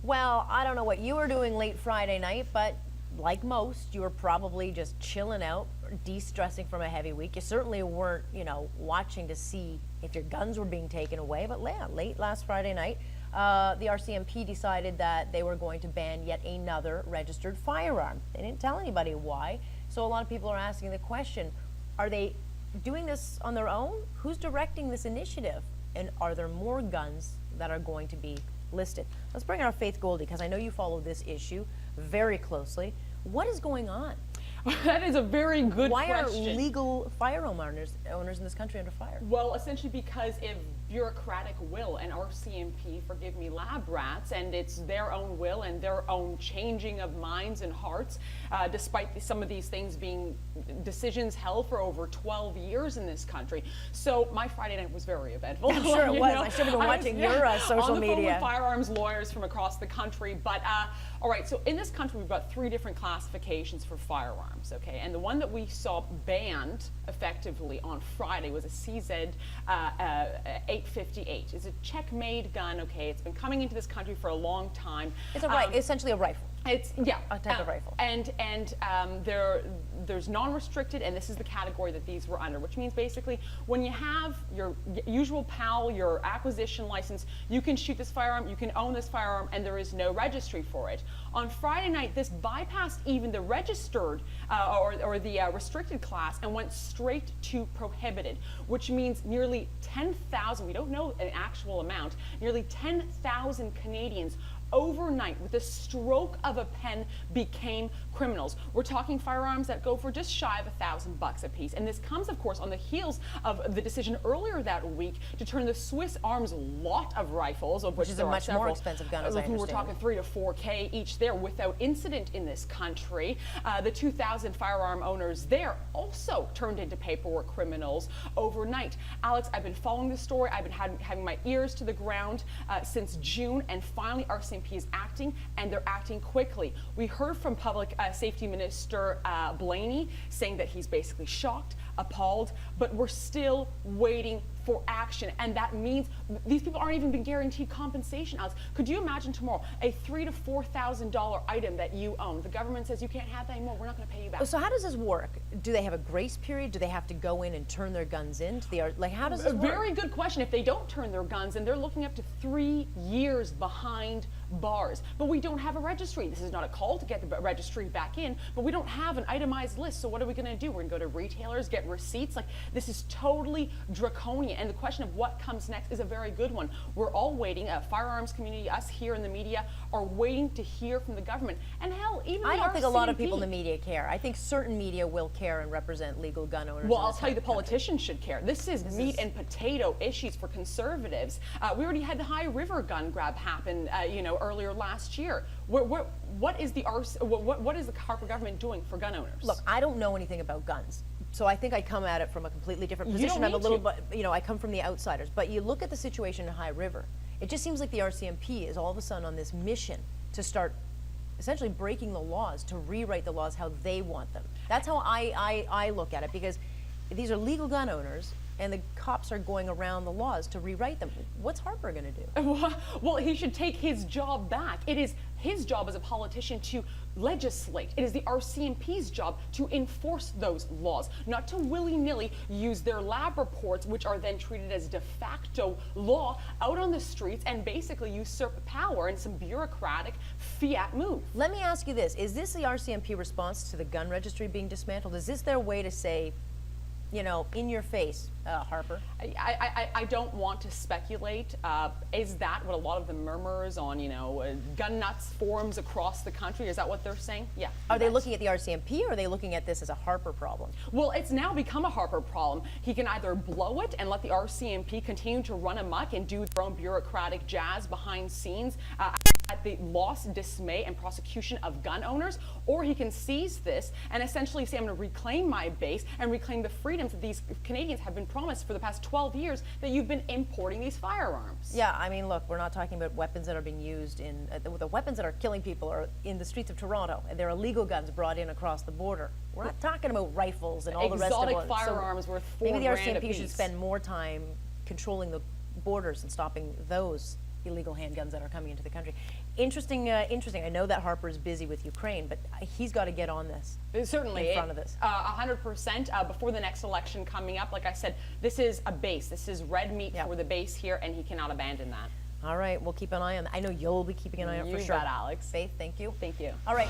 Well, I don't know what you were doing late Friday night, but like most, you were probably just chilling out, de-stressing from a heavy week. You certainly weren't, watching to see if your guns were being taken away. But yeah, late last Friday night, the RCMP decided that they were going to ban yet another registered firearm. They didn't tell anybody why. So a lot of people are asking the question, are they doing this on their own? Who's directing this initiative? And are there more guns that are going to be listed? Let's bring in our Faith Goldie, because I know you follow this issue very closely. What is going on? That is a very good question. Why are legal firearm owners in this country under fire? Well, essentially because of bureaucratic will and R.C.M.P, forgive me, lab rats, and it's their own will and their own changing of minds and hearts, despite some of these things being decisions held for over 12 years in this country. So my Friday night was very eventful. I'm sure it was. I should have been watching your social on the media. Phone with firearms lawyers from across the country. But all right, so in this country we've got 3 different classifications for firearms, okay? And the one that we saw banned effectively on Friday was a CZ 858. It's a Czech-made gun, okay? It's been coming into this country for a long time. It's essentially a rifle. It's a type of rifle. And there's non-restricted, and this is the category that these were under, which means basically when you have your usual PAL, your acquisition license, you can shoot this firearm, you can own this firearm, and there is no registry for it. On Friday night, this bypassed even the registered or the restricted class and went straight to prohibited, which means nearly 10,000, we don't know an actual amount, nearly 10,000 Canadians overnight, with a stroke of a pen, became criminals. We're talking firearms that go for just shy of $1,000 a piece. And this comes, of course, on the heels of the decision earlier that week to turn the Swiss Arms lot of rifles, of which is there a are much several, more expensive gun, as I understand. we're talking 3 to 4K each there, without incident in this country. The 2,000 firearm owners there also turned into paperwork criminals overnight. Alex, I've been following this story. I've been having my ears to the ground since June, and finally RCMP is acting, and they're acting quickly. We heard from Public Safety Minister Blaney saying that he's basically shocked, appalled, but we're still waiting for action, and that means these people aren't even being guaranteed compensation. Alex, could you imagine tomorrow a $3,000 to $4,000 item that you own? The government says you can't have that anymore. We're not going to pay you back. So how does this work? Do they have a grace period? Do they have to go in and turn their guns in to the how does this work? Very good question. If they don't turn their guns in, they're looking up to 3 years behind bars. But we don't have a registry. This is not a call to get the registry back in, but we don't have an itemized list. So what are we going to do? We're going to go to retailers, get receipts. Like, this is totally draconian. And the question of what comes next is a very good one. We're all waiting. Firearms community, us here in the media, are waiting to hear from the government. And hell, even I don't think a lot of RCMP. people in the media care. I think certain media will care and represent legal gun owners. Well, I'll tell you, the politicians should care. This is meat and potato issues for conservatives. We already had the High River gun grab happen, earlier last year. What is the Harper government doing for gun owners? Look, I don't know anything about guns, so I think I come at it from a completely different position. I'm a little bit, I come from the outsiders. But you look at the situation in High River, it just seems like the RCMP is all of a sudden on this mission to start essentially breaking the laws, to rewrite the laws how they want them. That's how I look at it, because these are legal gun owners, and the cops are going around the laws to rewrite them. What's Harper going to do? Well, he should take his job back. It is his job as a politician to legislate. It is the RCMP's job to enforce those laws, not to willy-nilly use their lab reports, which are then treated as de facto law, out on the streets and basically usurp power in some bureaucratic fiat move. Let me ask you this. Is this the RCMP response to the gun registry being dismantled? Is this their way to say, in your face, Harper? I don't want to speculate. Is that what a lot of the murmurs on, gun nuts forums across the country, is that what they're saying? Yeah. Are they looking at the RCMP, or are they looking at this as a Harper problem? Well, it's now become a Harper problem. He can either blow it and let the RCMP continue to run amok and do their own bureaucratic jazz behind scenes at the loss, dismay, and prosecution of gun owners, or he can seize this and essentially say, I'm going to reclaim my base and reclaim the freedoms that these Canadians have been promised for the past 12 years that you've been importing these firearms. Yeah, I mean, look, we're not talking about weapons that are being used in, the weapons that are killing people are in the streets of Toronto, and they're illegal guns brought in across the border. We're not talking about rifles and all the rest of it. Exotic firearms worth $4 grand a piece. Maybe the RCMP should should spend more time controlling the borders and stopping those illegal handguns that are coming into the country. Interesting. I know that Harper's busy with Ukraine, but he's got to get on this. Certainly, in front of this. 100% before the next election coming up. Like I said, this is a base. This is red meat for the base here, and he cannot abandon that. All right, we'll keep an eye on that. I know you'll be keeping an eye on it for sure. You bet, Alex. Faith, thank you. Thank you. All right.